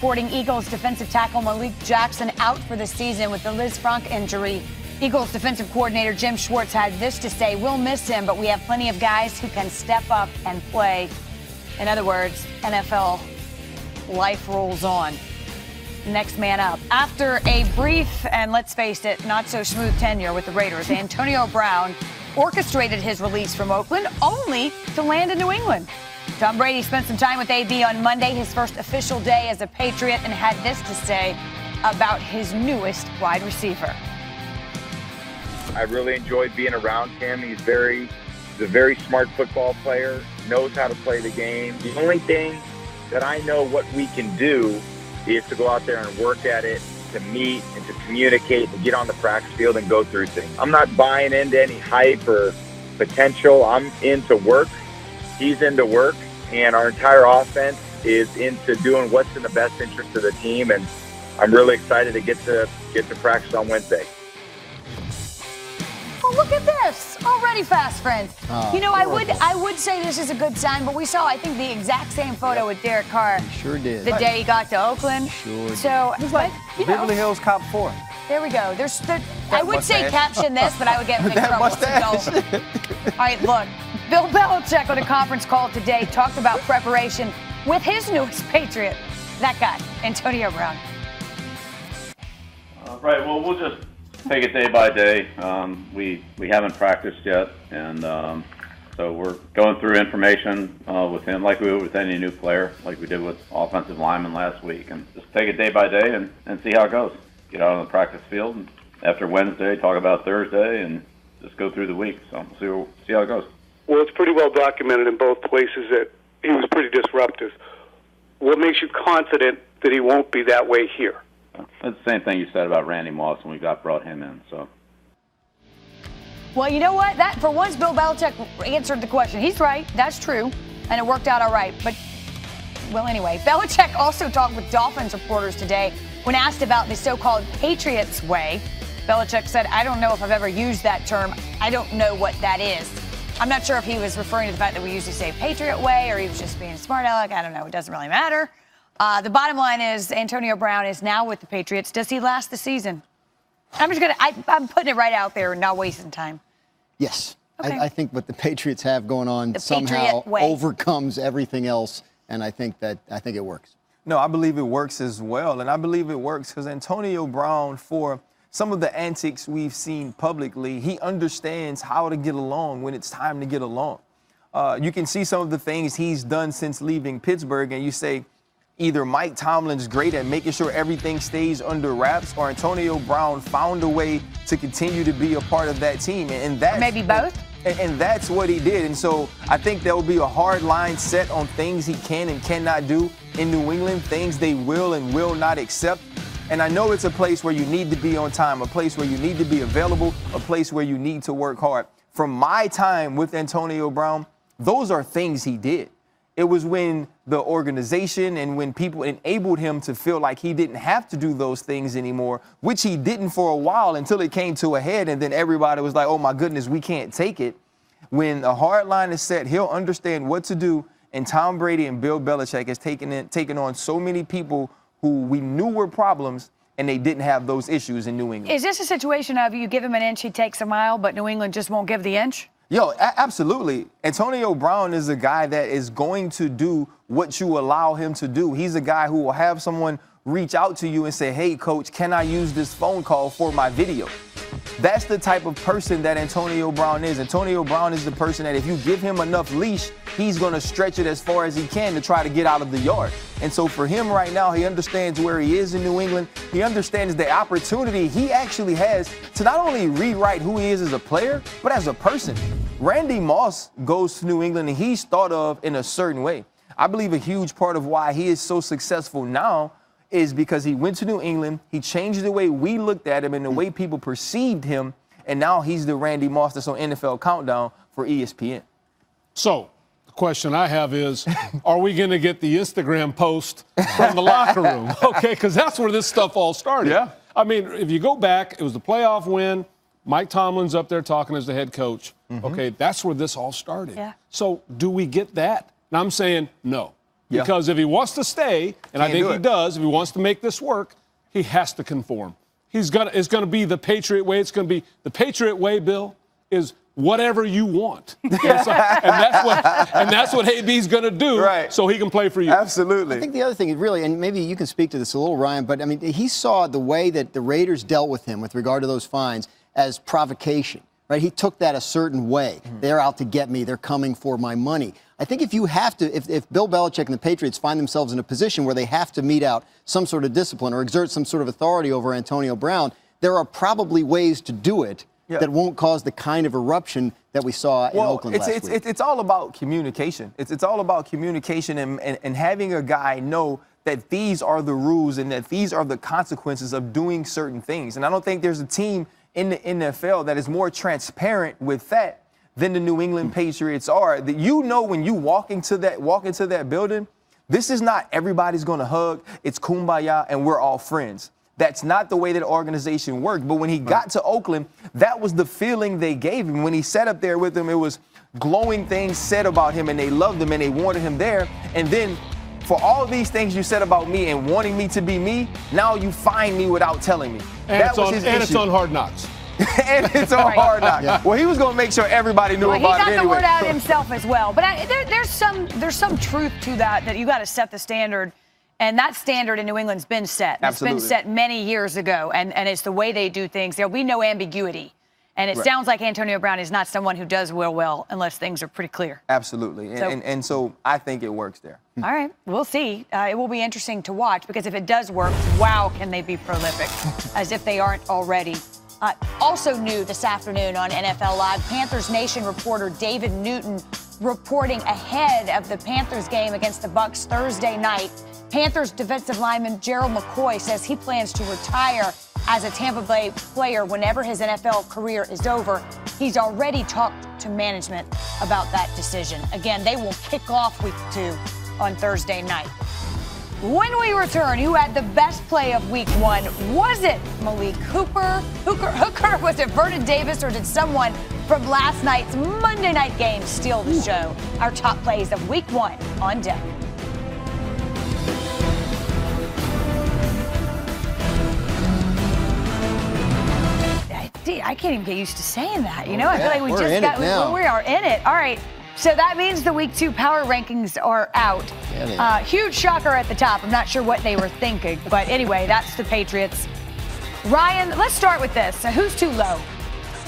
Reporting Eagles defensive tackle Malik Jackson out for the season with the Liz Frank injury. Eagles defensive coordinator Jim Schwartz had this to say: "We'll miss him, but we have plenty of guys who can step up and play." In other words, NFL life rolls on. Next man up. After a brief and, let's face it, not so smooth tenure with the Raiders, Antonio Brown orchestrated his release from Oakland only to land in New England. Tom Brady spent some time with AB on Monday, his first official day as a Patriot, and had this to say about his newest wide receiver. I really enjoyed being around him. He's a very smart football player, knows how to play the game. The only thing that I know what we can do is to go out there and work at it, to meet and to communicate and get on the practice field and go through things. I'm not buying into any hype or potential. I'm into work. He's into work, and our entire offense is into doing what's in the best interest of the team, and I'm really excited to get to practice on Wednesday. Oh, look at this. Already fast friends. I would say this is a good sign, but we saw, I think, the exact same photo with Derek Carr. Sure did. The day he got to Oakland. Sure did. So, it was like Beverly Hills Cop 4. There we go. I would say caption this, but I would get in big trouble. So, all right, look. Bill Belichick on a conference call today talked about preparation with his newest Patriot. That guy, Antonio Brown. Right. Well, we'll just take it day by day. We haven't practiced yet, and so we're going through information with him like we would with any new player, like we did with offensive linemen last week, and just take it day by day and see how it goes. Get out on the practice field, and after Wednesday, talk about Thursday, and just go through the week. So see how it goes. Well, it's pretty well documented in both places that he was pretty disruptive. What makes you confident that he won't be that way here? That's the same thing you said about Randy Moss when we brought him in. So. Well, you know what? That, for once, Bill Belichick answered the question. He's right. That's true. And it worked out all right. But, well, anyway, Belichick also talked with Dolphins reporters today when asked about the so-called Patriots way. Belichick said, "I don't know if I've ever used that term. I don't know what that is." I'm not sure if he was referring to the fact that we usually say Patriot way or he was just being a smart aleck. I don't know. It doesn't really matter. The bottom line is Antonio Brown is now with the Patriots. Does he last the season? I'm putting it right out there and not wasting time. Yes. Okay. I think what the Patriots have going on somehow overcomes everything else, and I think it works. No, I believe it works as well, and I believe it works because Antonio Brown, for some of the antics we've seen publicly, he understands how to get along when it's time to get along. You can see some of the things he's done since leaving Pittsburgh, and you say either Mike Tomlin's great at making sure everything stays under wraps, or Antonio Brown found a way to continue to be a part of that team. And that's, maybe both. And that's what he did. And so I think there will be a hard line set on things he can and cannot do in New England, things they will and will not accept. And I know it's a place where you need to be on time, a place where you need to be available, a place where you need to work hard. From my time with Antonio Brown, those are things he did. It was when the organization and when people enabled him to feel like he didn't have to do those things anymore, which he didn't for a while until it came to a head. And then everybody was like, oh, my goodness, we can't take it. When a hard line is set, he'll understand what to do. And Tom Brady and Bill Belichick has taken on so many people who we knew were problems, and they didn't have those issues in New England. Is this a situation of you give him an inch, he takes a mile, but New England just won't give the inch? Yo, absolutely. Antonio Brown is a guy that is going to do what you allow him to do. He's a guy who will have someone reach out to you and say, hey, coach, can I use this phone call for my video? That's the type of person that Antonio Brown is. Antonio Brown is the person that if you give him enough leash, he's going to stretch it as far as he can to try to get out of the yard. And so for him right now, he understands where he is in New England. He understands the opportunity he actually has to not only rewrite who he is as a player, but as a person. Randy Moss goes to New England and he's thought of in a certain way. I believe a huge part of why he is so successful now is because he went to New England, he changed the way we looked at him and the way people perceived him, and now he's the Randy Moss that's on NFL Countdown for ESPN. So, the question I have is, are we going to get the Instagram post from the locker room? Okay, because that's where this stuff all started. Yeah. I mean, if you go back, it was the playoff win, Mike Tomlin's up there talking as the head coach. Mm-hmm. Okay, that's where this all started. Yeah. So, do we get that? And I'm saying no. Because if he wants to stay, and I think he does, if he wants to make this work, he has to conform. It's going to be the Patriot way. It's going to be the Patriot way, Bill, is whatever you want. and that's what AB's going to do so he can play for you. Absolutely. I think the other thing is really, and maybe you can speak to this a little, Ryan, but, I mean, he saw the way that the Raiders dealt with him with regard to those fines as provocation. Right? He took that a certain way. They're out to get me. They're coming for my money. I think if you have to, if Bill Belichick and the Patriots find themselves in a position where they have to mete out some sort of discipline or exert some sort of authority over Antonio Brown, there are probably ways to do it that won't cause the kind of eruption that we saw in Oakland last week. It's all about communication. It's all about communication and having a guy know that these are the rules and that these are the consequences of doing certain things. And I don't think there's a team in the NFL that is more transparent with that than the New England Patriots are. That you know when you walk into that building, this is not everybody's going to hug. It's kumbaya and we're all friends. That's not the way that organization worked. But when he got to Oakland, that was the feeling they gave him. When he sat up there with them, it was glowing things said about him, and they loved him and they wanted him there. And then for all these things you said about me and wanting me to be me, now you find me without telling me. And it's on Hard Knocks. And it's on Hard Knocks. Yeah. Well, he was going to make sure everybody knew about it anyway. He got the word out himself as well. But there's some truth to that you got to set the standard. And that standard in New England's been set. Absolutely. It's been set many years ago. And it's the way they do things. There'll be no ambiguity. And it sounds like Antonio Brown is not someone who does well unless things are pretty clear. Absolutely. And so I think it works there. All right. We'll see. It will be interesting to watch because if it does work, wow, can they be prolific, as if they aren't already. Also new this afternoon on NFL Live, Panthers Nation reporter David Newton reporting ahead of the Panthers game against the Bucs Thursday night. Panthers defensive lineman Gerald McCoy says he plans to retire as a Tampa Bay player whenever his NFL career is over. He's already talked to management about that decision. Again, they will kick off week 2 on Thursday night. When we return, who had the best play of week 1? Was it Malik Hooker? Was it Vernon Davis? Or did someone from last night's Monday night game steal the show? Our top plays of week 1 on deck. I can't even get used to saying that. You know, I feel like we are in it. All right. So that means the week 2 power rankings are out. Huge shocker at the top. I'm not sure what they were thinking. But anyway, that's the Patriots. Ryan, let's start with this. Who's too low?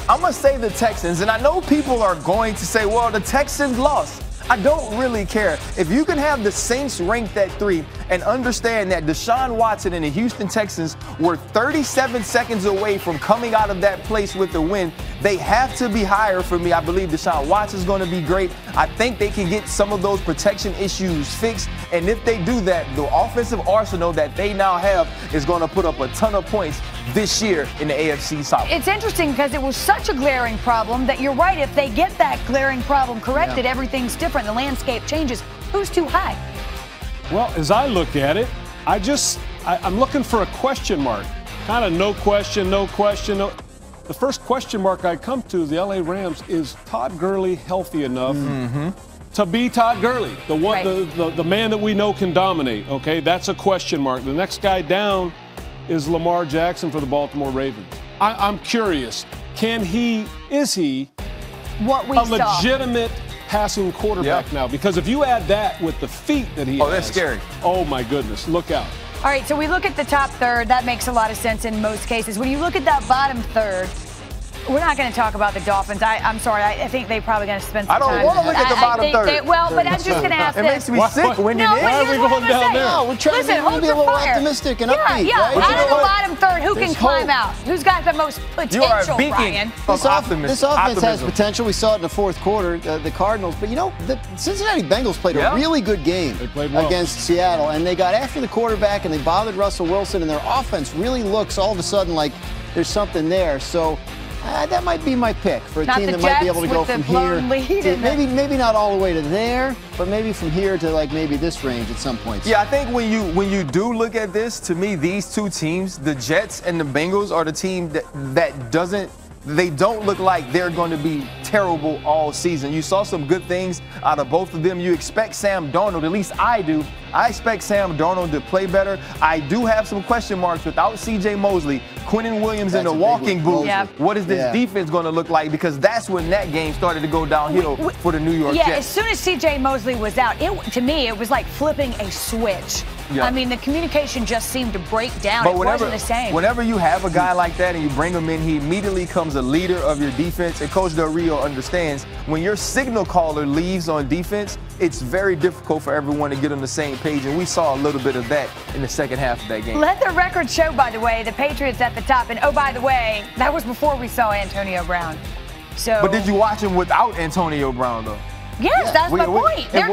I'm going to say the Texans. And I know people are going to say, well, the Texans lost. I don't really care. If you can have the Saints ranked at 3 and understand that Deshaun Watson and the Houston Texans were 37 seconds away from coming out of that place with the win, they have to be higher for me. I believe Deshaun Watson is going to be great. I think they can get some of those protection issues fixed. And if they do that, the offensive arsenal that they now have is going to put up a ton of points this year in the AFC South. It's interesting because it was such a glaring problem that you're right. If they get that glaring problem corrected, everything's different. The landscape changes. Who's too high? Well, as I look at it, I'm looking for a question mark. Kind of no question. The first question mark I come to, the LA Rams, is Todd Gurley healthy enough to be Todd Gurley, the man that we know can dominate? Okay, that's a question mark. The next guy down is Lamar Jackson for the Baltimore Ravens. I'm curious, is he what we a legitimate passing quarterback now? Because if you add that with the feet that he has. That's scary. Oh, my goodness. Look out. All right, so we look at the top third. That makes a lot of sense in most cases. When you look at that bottom third, we're not going to talk about the Dolphins. I'm sorry. I think they're probably going to spend some time. I don't want to look at the bottom third. But I'm just going to ask this. It makes me sick when you Why are we going down there? No, we're trying to be a little optimistic and upbeat. Yeah, out of the bottom third, who can climb out? Who's got the most potential, Ryan? This offense has potential. We saw it in the fourth quarter, the Cardinals. But, the Cincinnati Bengals played a really good game against Seattle. And they got after the quarterback, and they bothered Russell Wilson. And their offense really looks all of a sudden like there's something there. So that might be my pick for a team that might be able to go from here. Maybe not all the way to there, but maybe from here to maybe this range at some point. Yeah, I think when you do look at this, to me, these two teams, the Jets and the Bengals, are the team that doesn't they don't look like they're going to be terrible all season. You saw some good things out of both of them. You expect Sam Darnold, at least I do. I expect Sam Darnold to play better. I do have some question marks without C.J. Mosley, Quinnen Williams in the walking boot. Yep. What is this defense going to look like? Because that's when that game started to go downhill for the New York Jets. Yeah, as soon as C.J. Mosley was out, to me, it was like flipping a switch. Yeah. I mean, the communication just seemed to break down. But it wasn't the same. Whenever you have a guy like that and you bring him in, he immediately becomes a leader of your defense. And Coach Del Rio understands when your signal caller leaves on defense, it's very difficult for everyone to get on the same page. And we saw a little bit of that in the second half of that game. Let the record show, by the way, the Patriots at the top. And, oh, by the way, that was before we saw Antonio Brown. But did you watch him without Antonio Brown, though? Yes, that's my point. They're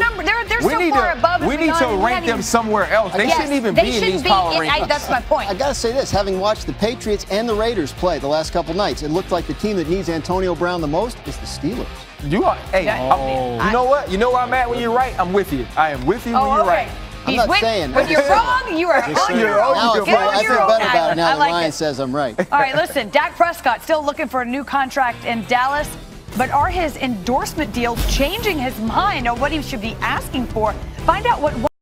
so far above. We need to rank them somewhere else. They shouldn't even be in these power rankings. That's my point. I got to say this, having watched the Patriots and the Raiders play the last couple nights, it looked like the team that needs Antonio Brown the most is the Steelers. You know what? You know where I'm at when you're right? I'm with you. I am with you when you're right. I'm not saying. When you're wrong, you are on your own. I feel better about it now that Ryan says I'm right. All right, listen, Dak Prescott still looking for a new contract in Dallas. But are his endorsement deals changing his mind on what he should be asking for? Find out what